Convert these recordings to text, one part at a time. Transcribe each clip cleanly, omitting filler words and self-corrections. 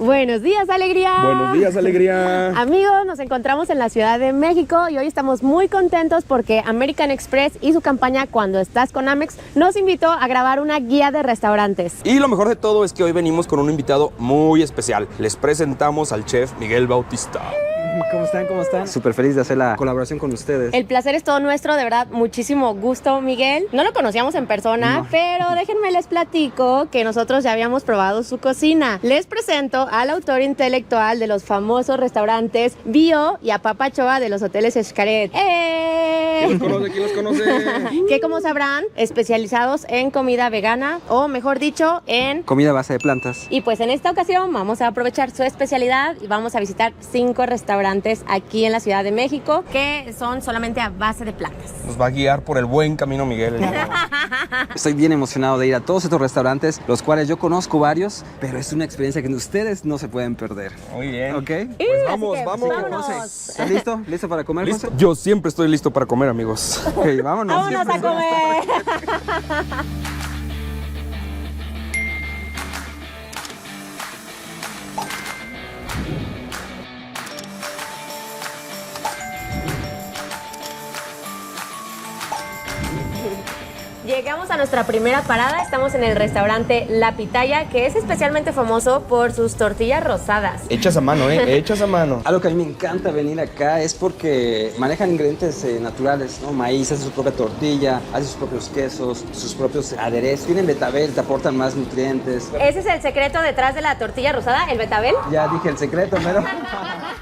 Buenos días, alegría. Buenos días, alegría. Amigos, nos encontramos en la Ciudad de México y hoy estamos muy contentos porque American Express y su campaña Cuando estás con Amex nos invitó a grabar una guía de restaurantes. Y lo mejor de todo es que hoy venimos con un invitado muy especial. Les presentamos al chef Miguel Bautista. ¿Cómo están? ¿Cómo están? Súper feliz de hacer la colaboración con ustedes. El placer es todo nuestro, de verdad, muchísimo gusto, Miguel. No lo conocíamos en persona, no, pero déjenme les platico que nosotros ya habíamos probado su cocina. Les presento al autor intelectual de los famosos restaurantes Bio y a Papa Choa de los hoteles Xcaret. ¿Quién los conoce? ¿Quién los conoce? Que como sabrán, especializados en comida vegana, o mejor dicho, en comida a base de plantas. Y pues en esta ocasión vamos a aprovechar su especialidad y vamos a visitar 5 restaurantes aquí en la Ciudad de México que son solamente a base de plantas. Nos va a guiar por el buen camino, Miguel. Estoy bien emocionado de ir a todos estos restaurantes, los cuales yo conozco varios, pero es una experiencia que ustedes no se pueden perder. Muy bien. ¿Ok? Pues vamos. José, ¿estás listo? ¿Listo para comer, ¿Listo? José? Yo siempre estoy listo para comer, amigos. Ok, vámonos. ¡Vámonos a comer! Llegamos a nuestra primera parada, estamos en el restaurante La Pitaya, que es especialmente famoso por sus tortillas rosadas. Hechas a mano, hechas a mano. Algo que a mí me encanta venir acá es porque manejan ingredientes naturales, ¿no? Maíz, hace su propia tortilla, hace sus propios quesos, sus propios aderezos. Tienen betabel, te aportan más nutrientes. ¿Ese es el secreto detrás de la tortilla rosada, el betabel? Ya dije el secreto, pero...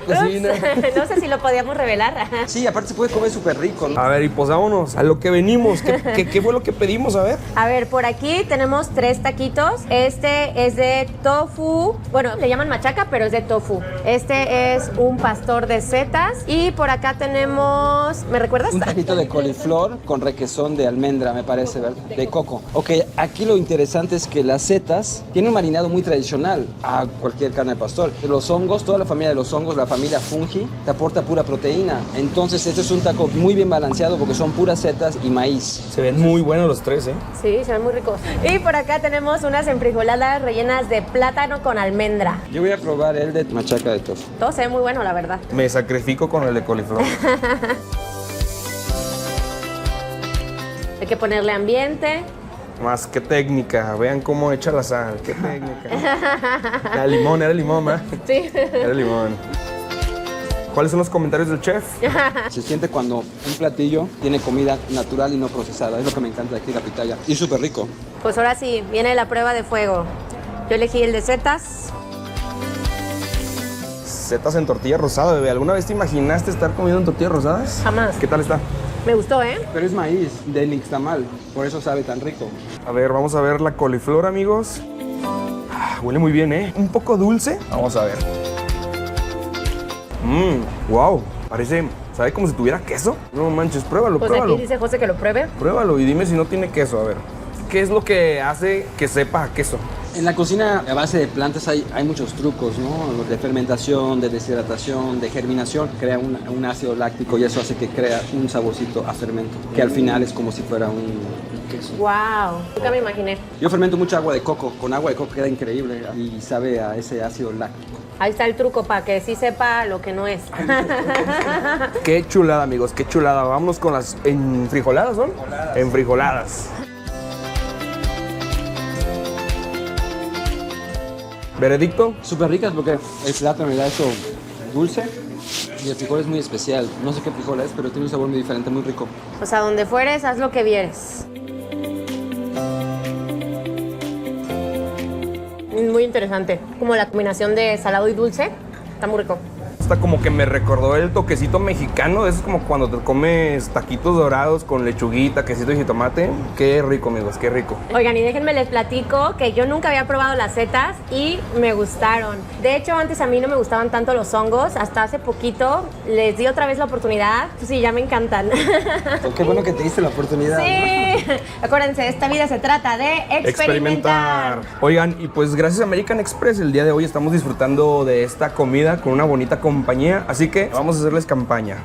No sé si lo podíamos revelar. Sí, aparte se puede comer súper rico, ¿no? A ver, y pues vámonos a lo que venimos. ¿Qué fue lo que pedimos? A ver. A ver, por aquí tenemos 3 taquitos. Este es de tofu. Bueno, le llaman machaca, pero es de tofu. Este es un pastor de setas. Y por acá tenemos... ¿Me recuerdas? Un taquito de coliflor con requesón de almendra, me parece, ¿verdad? De coco. Ok, aquí lo interesante es que las setas tienen un marinado muy tradicional a cualquier carne de pastor. Los hongos, toda la familia de los hongos, la familia fungi, te aporta pura proteína. Entonces, este es un taco muy bien balanceado porque son puras setas y maíz. Se ven muy buenos los 3, ¿eh? Sí, se ven muy ricos. Y por acá tenemos unas enfrijoladas rellenas de plátano con almendra. Yo voy a probar el de machaca de tofu. Todo se ve muy bueno, la verdad. Me sacrifico con el de coliflor. Hay que ponerle ambiente. Más que técnica, vean cómo echa la sal, qué técnica. Era limón, ¿verdad? Sí. Era limón. ¿Cuáles son los comentarios del chef? Se siente cuando un platillo tiene comida natural y no procesada. Es lo que me encanta de aquí, La Pitaya. Y súper rico. Pues ahora sí, viene la prueba de fuego. Yo elegí el de setas. Setas en tortilla rosada, bebé. ¿Alguna vez te imaginaste estar comiendo en tortillas rosadas? Jamás. ¿Qué tal está? Me gustó, ¿eh? Pero es maíz de nixtamal, por eso sabe tan rico. A ver, vamos a ver la coliflor, amigos. Huele muy bien, ¿eh? Un poco dulce. Vamos a ver. Wow. Parece, ¿sabe como si tuviera queso? No manches, pruébalo, Pues pruébalo. aquí dice José que lo pruebe. Pruébalo y dime si no tiene queso, a ver. ¿Qué es lo que hace que sepa a queso? En la cocina a base de plantas hay muchos trucos, ¿no? De fermentación, de deshidratación, de germinación. Crea un ácido láctico y eso hace que crea un saborcito a fermento, que al final es como si fuera un queso. Wow, nunca me imaginé. Yo fermento mucha agua de coco. Con agua de coco queda increíble y sabe a ese ácido láctico. Ahí está el truco para que sí sepa lo que no es. Qué chulada, amigos, qué chulada. Vámonos con las enfrijoladas, ¿son? Enfrijoladas. ¿Veredicto? Súper ricas porque el plátano le da eso dulce y el frijol es muy especial. No sé qué frijol es, pero tiene un sabor muy diferente, muy rico. Pues a donde fueres, haz lo que vieres. Muy interesante. Como la combinación de salado y dulce. Está muy rico. Hasta como que me recordó el toquecito mexicano. Eso es como cuando te comes taquitos dorados con lechuguita, quesito y jitomate. Qué rico, amigos, qué rico. Oigan, y déjenme les platico que yo nunca había probado las setas y me gustaron. De hecho, antes a mí no me gustaban tanto los hongos. Hasta hace poquito les di otra vez la oportunidad. Sí, ya me encantan. Qué bueno que te diste la oportunidad. Sí. ¿No? Acuérdense, esta vida se trata de experimentar. Oigan, y pues gracias a American Express el día de hoy estamos disfrutando de esta comida con una bonita compañía. Así que vamos a hacerles campaña.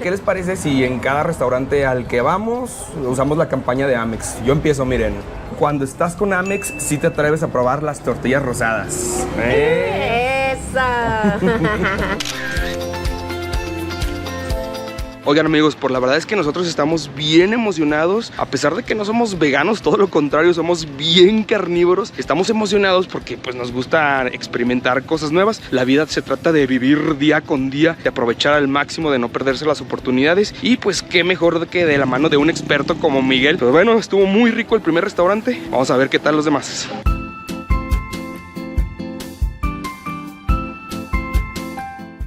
¿Qué les parece si en cada restaurante al que vamos usamos la campaña de Amex? Yo empiezo, miren. Cuando estás con Amex, sí te atreves a probar las tortillas rosadas. Hola. Oigan amigos, por la verdad es que nosotros estamos bien emocionados, a pesar de que no somos veganos, todo lo contrario, somos bien carnívoros. Estamos emocionados porque pues nos gusta experimentar cosas nuevas. La vida se trata de vivir día con día, de aprovechar al máximo, de no perderse las oportunidades. Y pues qué mejor que de la mano de un experto como Miguel. Pero bueno, estuvo muy rico el primer restaurante. Vamos a ver qué tal los demás.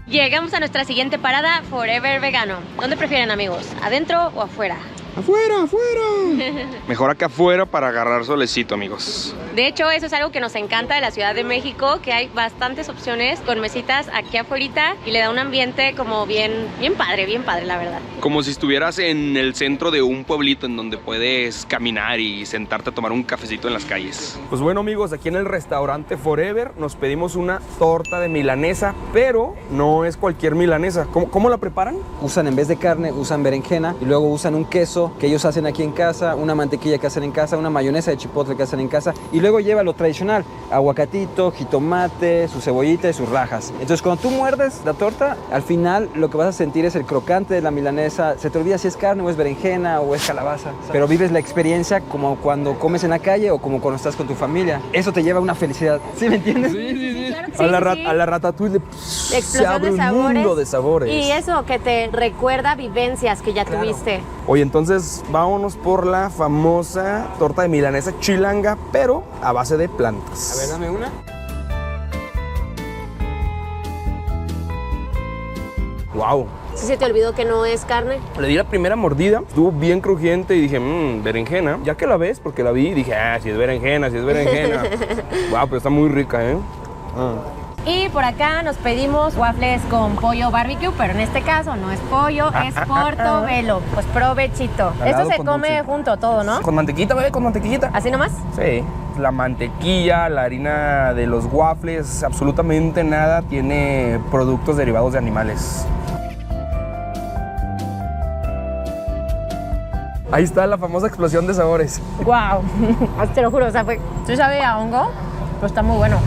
Llegamos a nuestra siguiente parada, Forever Vegano. ¿Dónde prefieren, amigos? ¿Adentro o afuera? ¡Afuera, afuera! Mejor acá afuera para agarrar solecito, amigos. De hecho, eso es algo que nos encanta de la Ciudad de México, que hay bastantes opciones con mesitas aquí afuera y le da un ambiente como bien padre, la verdad. Como si estuvieras en el centro de un pueblito en donde puedes caminar y sentarte a tomar un cafecito en las calles. Pues bueno, amigos, aquí en el restaurante Forever nos pedimos una torta de milanesa, pero no es cualquier milanesa. ¿Cómo la preparan? Usan en vez de carne, usan berenjena y luego usan un queso que ellos hacen aquí en casa, una mantequilla que hacen en casa, una mayonesa de chipotle que hacen en casa y luego lleva lo tradicional, aguacatito, jitomate, su cebollita y sus rajas. Entonces cuando tú muerdes la torta, al final lo que vas a sentir es el crocante de la milanesa. Se te olvida si es carne o es berenjena o es calabaza, ¿sabes? Pero vives la experiencia como cuando comes en la calle o como cuando estás con tu familia. Eso te lleva a una felicidad. ¿Sí me entiendes? Sí. Claro que A la sí. ratatouille se abre un mundo de sabores. Y eso que te recuerda vivencias que ya tuviste. Oye, entonces vámonos por la famosa torta de milanesa chilanga, pero a base de plantas. A ver, dame una. ¡Wow! ¿Sí se te olvidó que no es carne? Le di la primera mordida, estuvo bien crujiente y dije, berenjena. Ya que la ves, porque la vi, dije, si es berenjena, ¡Wow! Pero está muy rica, ¿eh? Y por acá nos pedimos waffles con pollo barbecue, pero en este caso no es pollo, es portobello. Pues provechito. Al Esto lado se con come dulce. junto todo, ¿no? Con mantequita, bebé, con mantequillita. ¿Así nomás? Sí. La mantequilla, la harina de los waffles, absolutamente nada tiene productos derivados de animales. Ahí está la famosa explosión de sabores. ¡Wow! Te lo juro, o sea, sí sabe a hongo, pero está muy bueno.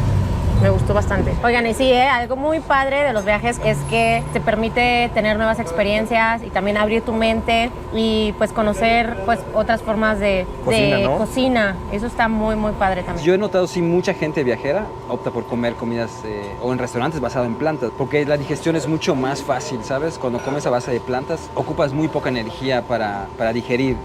Me gustó bastante. Oigan, y sí, algo muy padre de los viajes es que te permite tener nuevas experiencias y también abrir tu mente y pues conocer pues otras formas de cocina. Eso está muy padre también. Yo he notado si mucha gente viajera opta por comer comidas o en restaurantes basadas en plantas, porque la digestión es mucho más fácil, ¿sabes? Cuando comes a base de plantas, ocupas muy poca energía para digerir.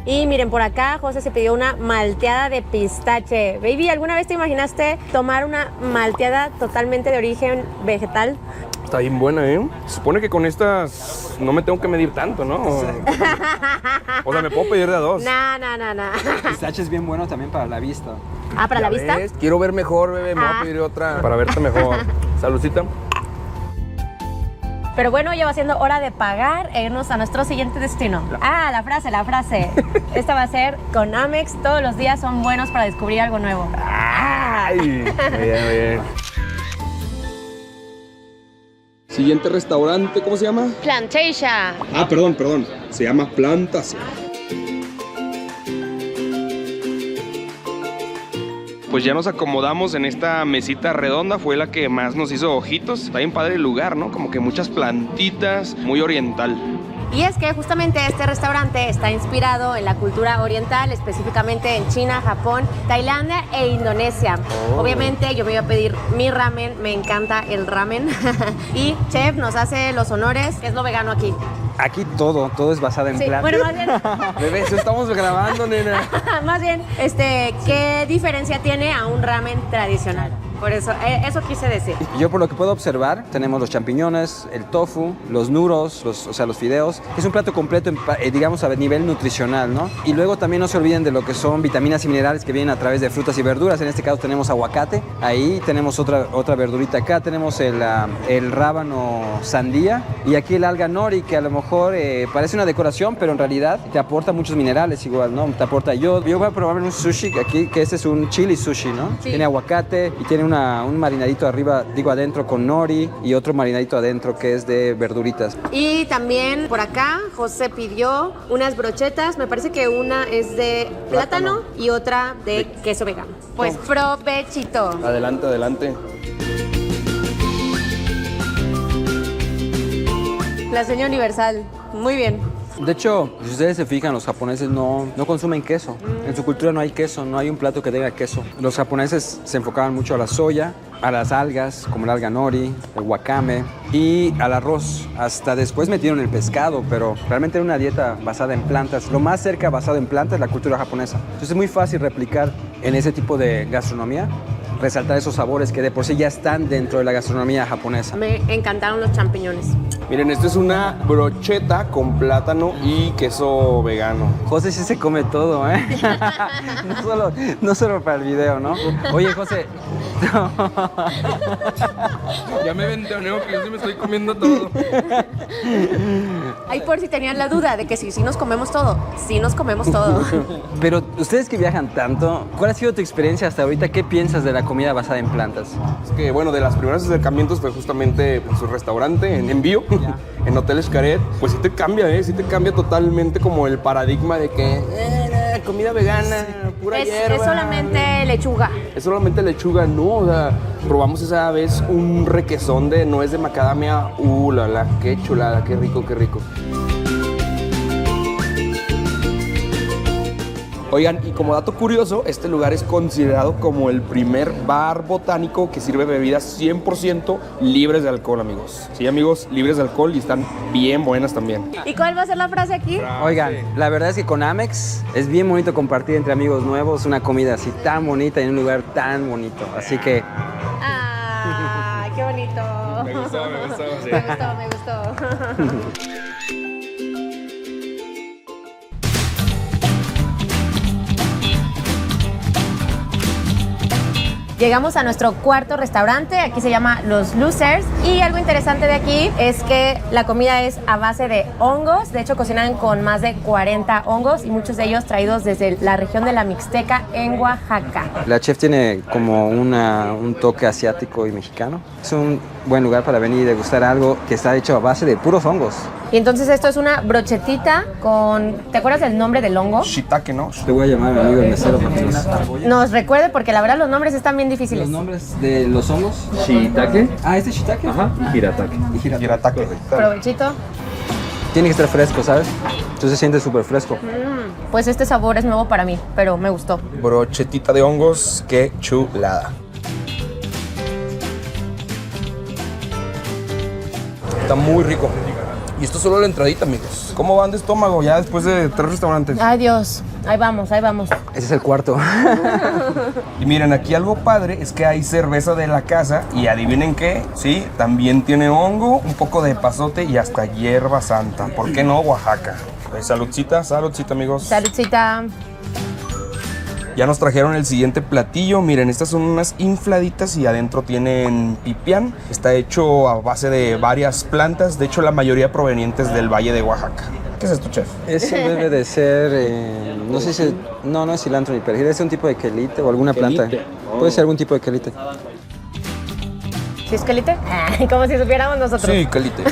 Y miren, por acá José se pidió una malteada de pistache. Baby, ¿alguna vez te imaginaste tomar una malteada totalmente de origen vegetal? Está bien buena, ¿eh? Se supone que con estas no me tengo que medir tanto, ¿no? O sea, me puedo pedir de a dos. No. Pistache es bien bueno también para la vista. Ah, ¿para la vista? ¿Ves? Quiero ver mejor, bebé. Me voy a pedir otra para verte mejor. Saludcita. Pero bueno, ya va siendo hora de pagar e irnos a nuestro siguiente destino. La frase. Esta va a ser con Amex. Todos los días son buenos para descubrir algo nuevo. ¡Ay! Muy bien. Siguiente restaurante, ¿cómo se llama? Plantasia. Perdón. Se llama Plantasia. Pues ya nos acomodamos en esta mesita redonda, fue la que más nos hizo ojitos. Está bien padre el lugar, ¿no? Como que muchas plantitas, muy oriental. Y es que justamente este restaurante está inspirado en la cultura oriental, específicamente en China, Japón, Tailandia e Indonesia. Obviamente yo me iba a pedir mi ramen, me encanta el ramen. Y Chef nos hace los honores. ¿Qué es lo vegano aquí? Aquí todo es basado en plantas. Bueno, más bien, Bebé, eso estamos grabando, nena. más bien, ¿qué diferencia tiene a un ramen tradicional? Por eso, eso quise decir. Yo por lo que puedo observar, tenemos los champiñones, el tofu, los noodles, los fideos. Es un plato completo, digamos, a nivel nutricional, ¿no? Y luego también no se olviden de lo que son vitaminas y minerales que vienen a través de frutas y verduras. En este caso tenemos aguacate, ahí tenemos otra verdurita acá, tenemos el rábano sandía y aquí el alga nori, que a lo mejor parece una decoración, pero en realidad te aporta muchos minerales igual, ¿no? Te aporta yodo. Yo voy a probar un sushi aquí, que este es un chili sushi, ¿no? Sí. Tiene aguacate y tiene un marinadito adentro con nori y otro marinadito adentro que es de verduritas. Y también por acá José pidió unas brochetas, me parece que una es de plátano y otra de queso vegano. Pues provechito. Adelante. La seña universal. Muy bien. De hecho, si ustedes se fijan, los japoneses no consumen queso. En su cultura no hay queso, no hay un plato que tenga queso. Los japoneses se enfocaban mucho a la soya, a las algas, como el alga nori, el wakame, y al arroz. Hasta después metieron el pescado, pero realmente era una dieta basada en plantas. Lo más cerca basado en plantas es la cultura japonesa. Entonces es muy fácil replicar en ese tipo de gastronomía, resaltar esos sabores que de por sí ya están dentro de la gastronomía japonesa. Me encantaron los champiñones. Miren, esto es una brocheta con plátano y queso vegano. José sí se come todo, ¿eh? no solo para el video, ¿no? Oye, José. Ya me ventoneo que yo sí me estoy comiendo todo. Ahí por si tenían la duda de que sí nos comemos todo. Sí nos comemos todo. Pero ustedes que viajan tanto, ¿cuál ha sido tu experiencia hasta ahorita? ¿Qué piensas de la comida basada en plantas? Es que, bueno, de los primeros acercamientos fue justamente en su restaurante, en Envío, en Hotel Xcaret. Pues sí te cambia, ¿eh? Sí te cambia totalmente como el paradigma de que comida vegana, pura hierba. Es solamente lechuga. Es solamente lechuga, no, o sea, probamos esa vez un requesón de nuez de macadamia. La, qué chulada, qué rico, qué rico. Oigan, y como dato curioso, este lugar es considerado como el primer bar botánico que sirve bebidas 100% libres de alcohol, amigos. Sí, amigos, libres de alcohol y están bien buenas también. ¿Y cuál va a ser la frase aquí? Oigan, la verdad es que con Amex es bien bonito compartir entre amigos nuevos una comida así tan bonita en un lugar tan bonito. Así que... ¡Ah, qué bonito! Me gustó, sí. Me gustó. Llegamos a nuestro cuarto restaurante, aquí se llama Los Losers, y algo interesante de aquí es que la comida es a base de hongos. De hecho cocinan con más de 40 hongos y muchos de ellos traídos desde la región de la Mixteca en Oaxaca. La chef tiene como un toque asiático y mexicano. Es un buen lugar para venir y degustar algo que está hecho a base de puros hongos. Y entonces esto es una brochetita con... ¿Te acuerdas del nombre del hongo? Shiitake, ¿no? Te voy a llamar a mi amigo el mesero para que Nos recuerde porque la verdad los nombres están bien difíciles. ¿Los nombres de los hongos? Shiitake. ¿Este es shiitake? Ajá, y hiratake. Hiratake. Provechito. Tiene que estar fresco, ¿sabes? Entonces se siente súper fresco. Pues este sabor es nuevo para mí, pero me gustó. Brochetita de hongos, qué chulada. Está muy rico. Y esto es solo la entradita, amigos. ¿Cómo van de estómago ya después de 3 restaurantes? Ay, Dios. Ahí vamos, ahí vamos. Ese es el cuarto. Y miren, aquí algo padre es que hay cerveza de la casa y adivinen qué, sí, también tiene hongo, un poco de epazote y hasta hierba santa. ¿Por qué no Oaxaca? Pues, saludcita, saludcita, amigos. Saludcita. Ya nos trajeron el siguiente platillo. Miren, estas son unas infladitas y adentro tienen pipián. Está hecho a base de varias plantas, de hecho la mayoría provenientes del Valle de Oaxaca. ¿Qué es esto, chef? Eso debe de ser, no sé si, no es cilantro ni perejil, es un tipo de quelite o alguna planta. Puede ser algún tipo de quelite. ¿Sí es quelite? Como si supiéramos nosotros. Sí, quelite.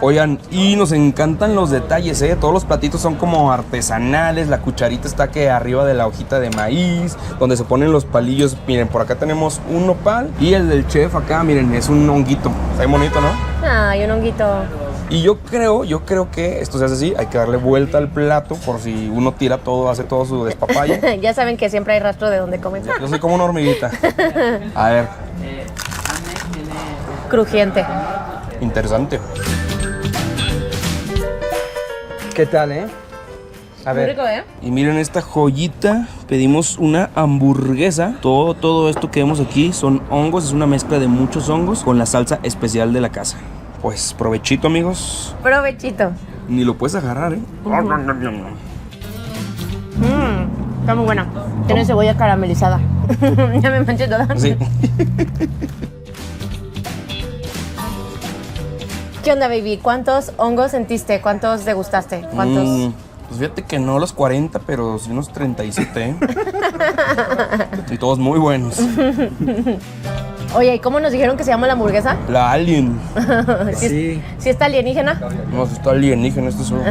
Oigan, y nos encantan los detalles, ¿eh? Todos los platitos son como artesanales. La cucharita está que arriba de la hojita de maíz, donde se ponen los palillos. Miren, por acá tenemos un nopal y el del chef acá, miren, es un honguito. Está bien bonito, ¿no? Ay, un honguito. Y yo creo que esto se hace así, hay que darle vuelta al plato por si uno tira todo, hace todo su despapalle. Ya saben que siempre hay rastro de dónde comen. Yo soy como una hormiguita. A ver, Crujiente. interesante. ¿Qué tal, A Muy ver. rico, ¿eh? Y miren esta joyita, pedimos una hamburguesa. Todo esto que vemos aquí son hongos, es una mezcla de muchos hongos con la salsa especial de la casa. Pues provechito, amigos. Provechito. Ni lo puedes agarrar, ¿eh? Está muy buena. Tiene cebolla caramelizada. Ya me manché toda. Sí. ¿Qué onda, baby? ¿Cuántos hongos sentiste? ¿Cuántos degustaste? ¿Cuántos? Pues fíjate que no los 40, pero sí unos 37, ¿eh? Y todos muy buenos. Oye, ¿y cómo nos dijeron que se llama la hamburguesa? La Alien. Sí. ¿Sí está alienígena? No, si está alienígena esto solo.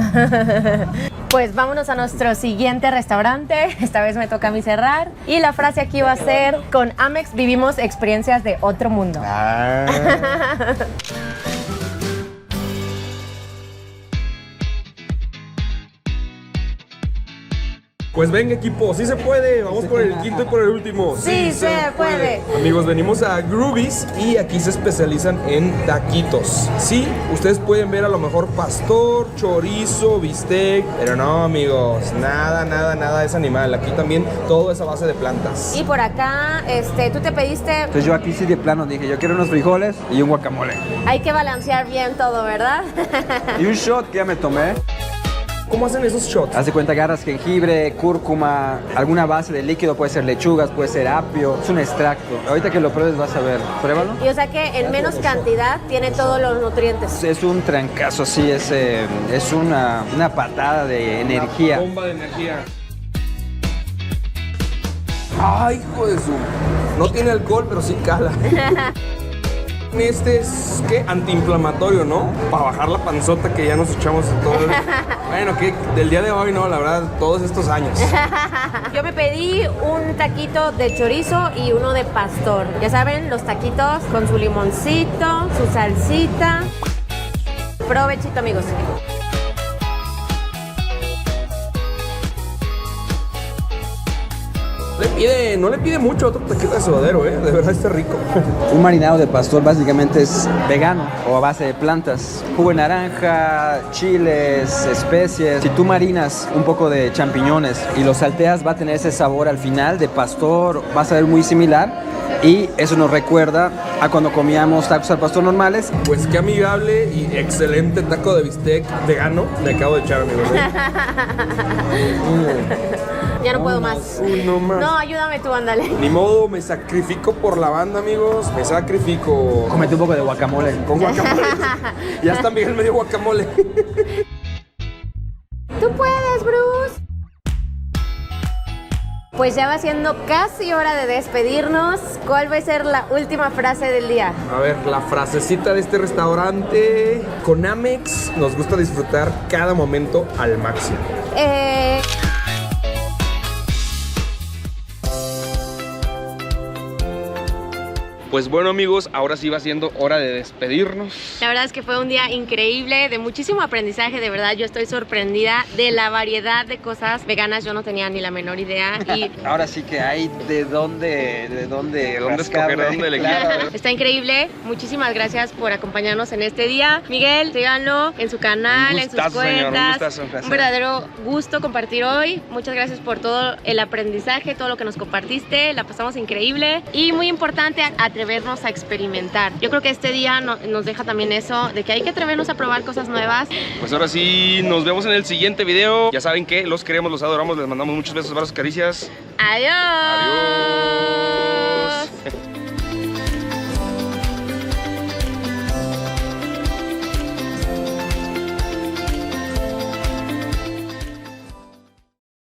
Pues vámonos a nuestro siguiente restaurante. Esta vez me toca a mí cerrar. Y la frase aquí va a ser: con Amex vivimos experiencias de otro mundo. Ah. Pues venga equipo, sí se puede, vamos por el quinto y por el último. Sí se puede. Amigos, venimos a Groovies y aquí se especializan en taquitos. Sí, ustedes pueden ver a lo mejor pastor, chorizo, bistec, pero no amigos, nada de ese animal. Aquí también todo es a base de plantas. Y por acá, tú te pediste... Entonces yo aquí sí de plano dije, yo quiero unos frijoles y un guacamole. Hay que balancear bien todo, ¿verdad? Y un shot que ya me tomé. ¿Cómo hacen esos shots? Haz de cuenta, agarras jengibre, cúrcuma, alguna base de líquido, puede ser lechugas, puede ser apio, es un extracto. Ahorita que lo pruebes vas a ver, pruébalo. Y o sea que en menos cantidad tiene todos los nutrientes. Es un trancazo, sí, es una patada de energía. Bomba de energía. Ay, hijo de su... No tiene alcohol, pero sí cala. Este es, ¿qué? Antiinflamatorio, ¿no? Para bajar la panzota que ya nos echamos todo el... Bueno, que del día de hoy, no, la verdad, todos estos años. Yo me pedí un taquito de chorizo y uno de pastor. Ya saben, los taquitos con su limoncito, su salsita. Provechito, amigos. No le pide mucho otro taquito de suadero, de verdad está rico. Un marinado de pastor básicamente es vegano o a base de plantas. Jugo de naranja, chiles, especies. Si tú marinas un poco de champiñones y los salteas, va a tener ese sabor al final de pastor, va a saber muy similar. Y eso nos recuerda a cuando comíamos tacos al pastor normales. Pues qué amigable y excelente taco de bistec vegano me acabo de echar, amigos. Ya no puedo más. No más. No, ayúdame tú, ándale. Ni modo, me sacrifico por la banda, amigos. Me sacrifico. Cómete un poco de guacamole. Con guacamole. Ya está Miguel medio guacamole. Tú puedes, Bruce. Pues ya va siendo casi hora de despedirnos. ¿Cuál va a ser la última frase del día? A ver, la frasecita de este restaurante. Con Amex nos gusta disfrutar cada momento al máximo. Pues bueno amigos, ahora sí va siendo hora de despedirnos. La verdad es que fue un día increíble, de muchísimo aprendizaje, de verdad yo estoy sorprendida de la variedad de cosas veganas, yo no tenía ni la menor idea. Y ahora sí que hay de dónde escoger, de dónde elegir. Claro. Está increíble, muchísimas gracias por acompañarnos en este día. Miguel, síganlo en su canal, en sus cuentas. Señor, un gustazo. Un verdadero gusto compartir hoy. Muchas gracias por todo el aprendizaje, todo lo que nos compartiste, la pasamos increíble. Y muy importante, atrevernos a experimentar. Yo creo que este día nos deja también eso, de que hay que atrevernos a probar cosas nuevas. Pues ahora sí, nos vemos en el siguiente video. Ya saben que los queremos, los adoramos, les mandamos muchos besos, abrazos, caricias. Adiós. Adiós.